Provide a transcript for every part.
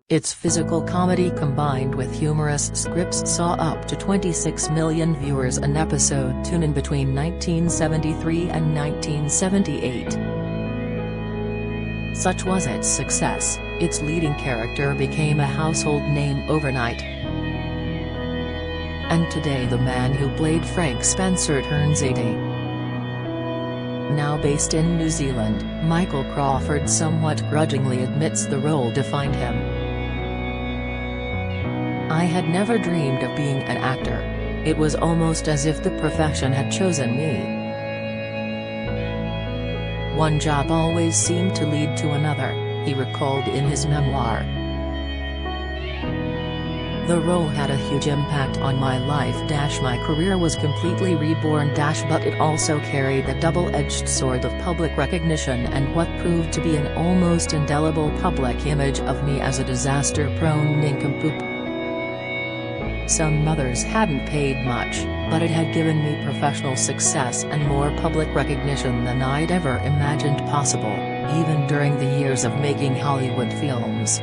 Its physical comedy combined with humorous scripts saw up to 26 million viewers an episode tune in between 1973 and 1978. Such was its success, its leading character became a household name overnight. And today the man who played Frank Spencer turns 80. Now based in New Zealand, Michael Crawford somewhat grudgingly admits the role defined him. "I had never dreamed of being an actor. It was almost as if the profession had chosen me. One job always seemed to lead to another," he recalled in his memoir. "The role had a huge impact on my life. My career was completely reborn. But it also carried a double-edged sword of public recognition and what proved to be an almost indelible public image of me as a disaster-prone nincompoop. Some mothers hadn't paid much, but it had given me professional success and more public recognition than I'd ever imagined possible, even during the years of making Hollywood films."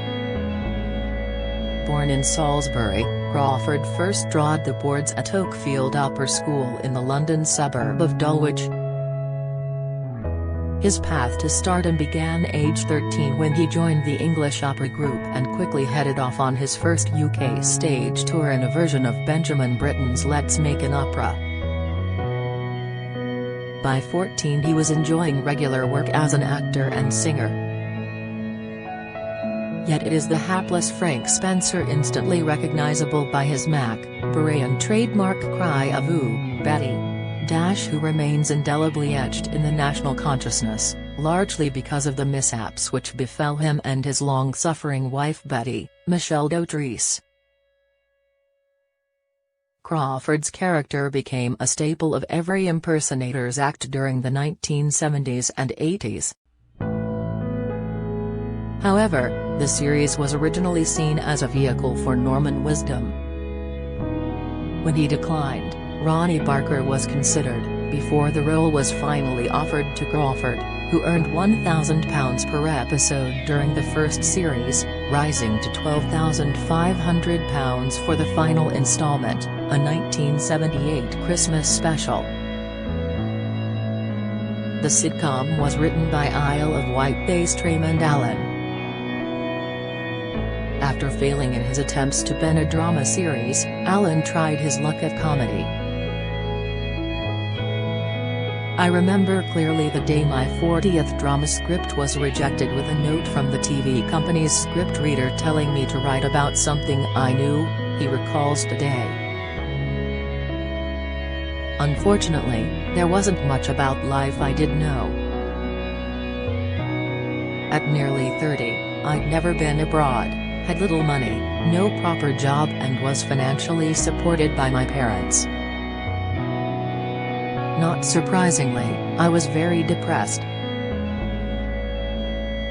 Born in Salisbury, Crawford first trod the boards at Oakfield Upper School in the London suburb of Dulwich. His path to stardom began age 13 when he joined the English opera group and quickly headed off on his first UK stage tour in a version of Benjamin Britten's Let's Make an Opera. By 14 he was enjoying regular work as an actor and singer. Yet it is the hapless Frank Spencer instantly recognizable by his Mac-Barayan trademark cry of "Ooh, Betty!" who remains indelibly etched in the national consciousness, largely because of the mishaps which befell him and his long-suffering wife Betty, Michelle Dotrice. Crawford's character became a staple of every impersonator's act during the 1970s and 80s. However, the series was originally seen as a vehicle for Norman Wisdom. When he declined, Ronnie Barker was considered, before the role was finally offered to Crawford, who earned £1,000 per episode during the first series, rising to £12,500 for the final installment, a 1978 Christmas special. The sitcom was written by Isle of Wight-based Raymond Allen. After failing in his attempts to pen a drama series, Allen tried his luck at comedy. "I remember clearly the day my 40th drama script was rejected with a note from the TV company's script reader telling me to write about something I knew," he recalls today. "Unfortunately, there wasn't much about life I didn't know. At nearly 30, I'd never been abroad, had little money, no proper job and was financially supported by my parents. Not surprisingly, I was very depressed.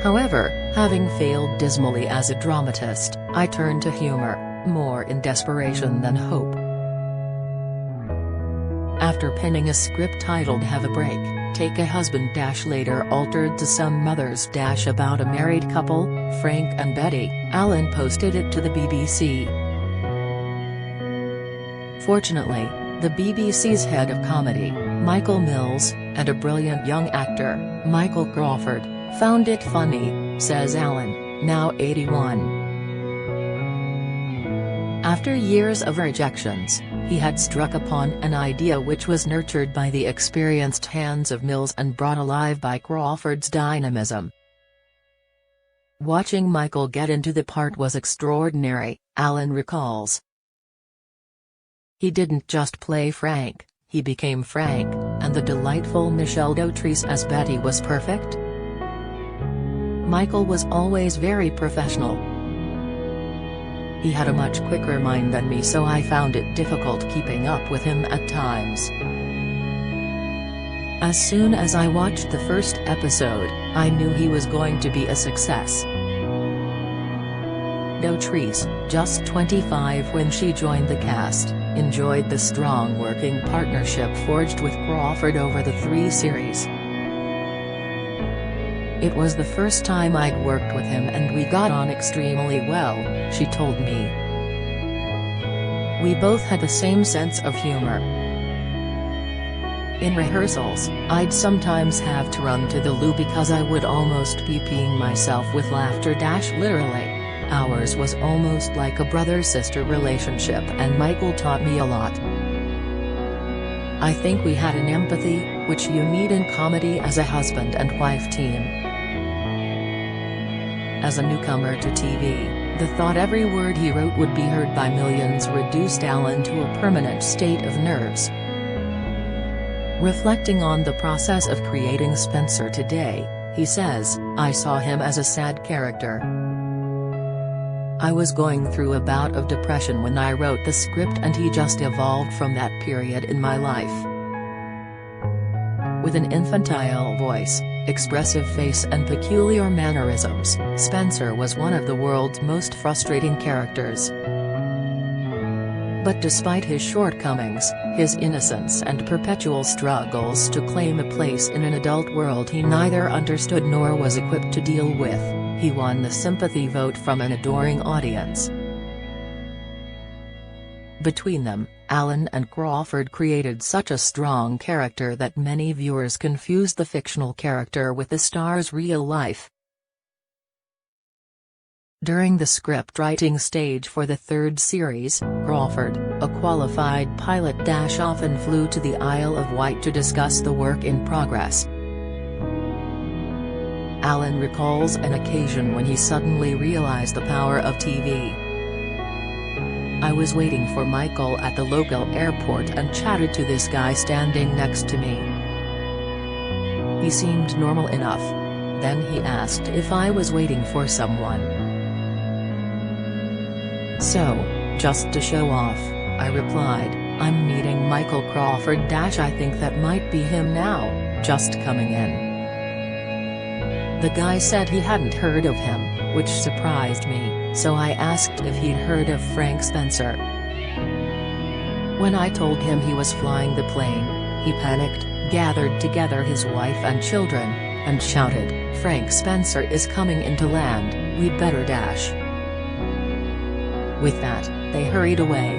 However, having failed dismally as a dramatist, I turned to humor, more in desperation than hope. After penning a script titled Have a Break, Take a Husband later altered to Some Mothers about a married couple, Frank and Betty, Allen posted it to the BBC. Fortunately, the BBC's head of comedy, Michael Mills, and a brilliant young actor, Michael Crawford, found it funny, says Allen, now 81. After years of rejections, he had struck upon an idea which was nurtured by the experienced hands of Mills and brought alive by Crawford's dynamism. Watching Michael get into the part was extraordinary, Allen recalls. He didn't just play Frank, he became Frank, and the delightful Michelle Dotrice as Betty was perfect. Michael was always very professional. He had a much quicker mind than me, so I found it difficult keeping up with him at times. As soon as I watched the first episode, I knew he was going to be a success. Dotrice, just 25 when she joined the cast, enjoyed the strong working partnership forged with Crawford over the 3 series. It was the first time I'd worked with him and we got on extremely well, she told me. We both had the same sense of humor. In rehearsals, I'd sometimes have to run to the loo because I would almost be peeing myself with laughter. Literally. Ours was almost like a brother-sister relationship and Michael taught me a lot. I think we had an empathy, which you need in comedy as a husband and wife team. As a newcomer to TV, the thought every word he wrote would be heard by millions reduced Alan to a permanent state of nerves. Reflecting on the process of creating Spencer today, he says, "I saw him as a sad character. I was going through a bout of depression when I wrote the script and he just evolved from that period in my life." With an infantile voice, expressive face and peculiar mannerisms, Spencer was one of the world's most frustrating characters. But despite his shortcomings, his innocence and perpetual struggles to claim a place in an adult world he neither understood nor was equipped to deal with, he won the sympathy vote from an adoring audience. Between them, Alan and Crawford created such a strong character that many viewers confused the fictional character with the star's real life. During the script writing stage for the third series, Crawford, a qualified pilot, often flew to the Isle of Wight to discuss the work in progress. Alan recalls an occasion when he suddenly realized the power of TV. "I was waiting for Michael at the local airport and chatted to this guy standing next to me. He seemed normal enough. Then he asked if I was waiting for someone. So, just to show off, I replied, 'I'm meeting Michael Crawford. I think that might be him now, just coming in.' The guy said he hadn't heard of him, which surprised me, so I asked if he'd heard of Frank Spencer. When I told him he was flying the plane, he panicked, gathered together his wife and children, and shouted, 'Frank Spencer is coming into land, we'd better dash.' With that, they hurried away."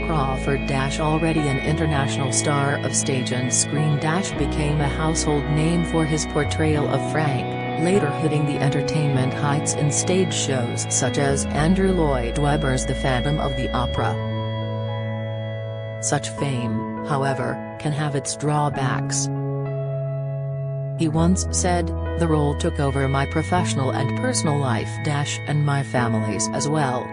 Crawford, already an international star of stage and screen, became a household name for his portrayal of Frank, later hitting the entertainment heights in stage shows such as Andrew Lloyd Webber's The Phantom of the Opera. Such fame, however, can have its drawbacks. He once said, "The role took over my professional and personal life and my family's as well.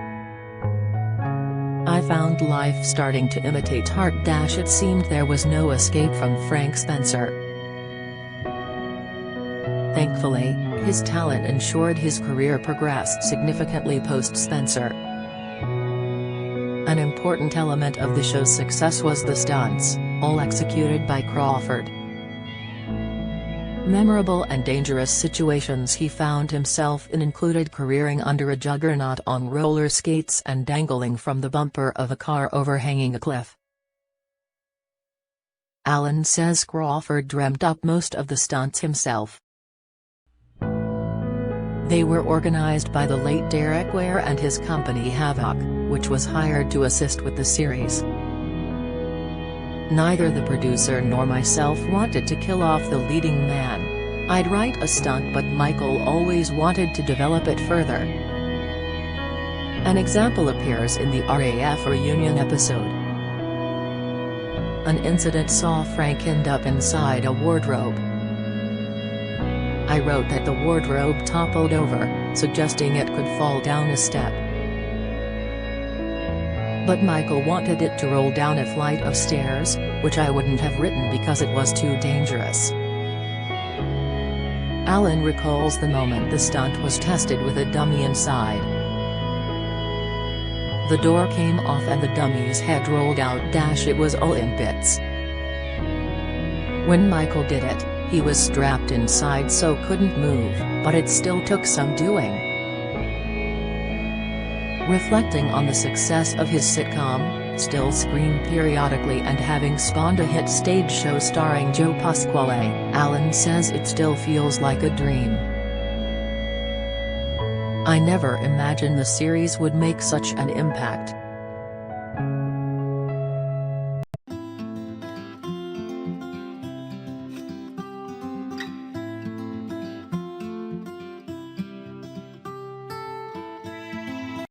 I found life starting to imitate art it seemed there was no escape from Frank Spencer." Thankfully, his talent ensured his career progressed significantly post-Spencer. An important element of the show's success was the stunts, all executed by Crawford. Memorable and dangerous situations he found himself in included careering under a juggernaut on roller skates and dangling from the bumper of a car overhanging a cliff. Alan says Crawford dreamt up most of the stunts himself. They were organized by the late Derek Ware and his company Havoc, which was hired to assist with the series. Neither the producer nor myself wanted to kill off the leading man. I'd write a stunt but Michael always wanted to develop it further. An example appears in the RAF reunion episode. An incident saw Frank end up inside a wardrobe. I wrote that the wardrobe toppled over, suggesting it could fall down a step. But Michael wanted it to roll down a flight of stairs, which I wouldn't have written because it was too dangerous. Alan recalls the moment the stunt was tested with a dummy inside. The door came off and the dummy's head rolled out. It was all in bits. When Michael did it, he was strapped inside so couldn't move, but it still took some doing. Reflecting on the success of his sitcom, still screen periodically and having spawned a hit stage show starring Joe Pasquale, Alan says it still feels like a dream. "I never imagined the series would make such an impact.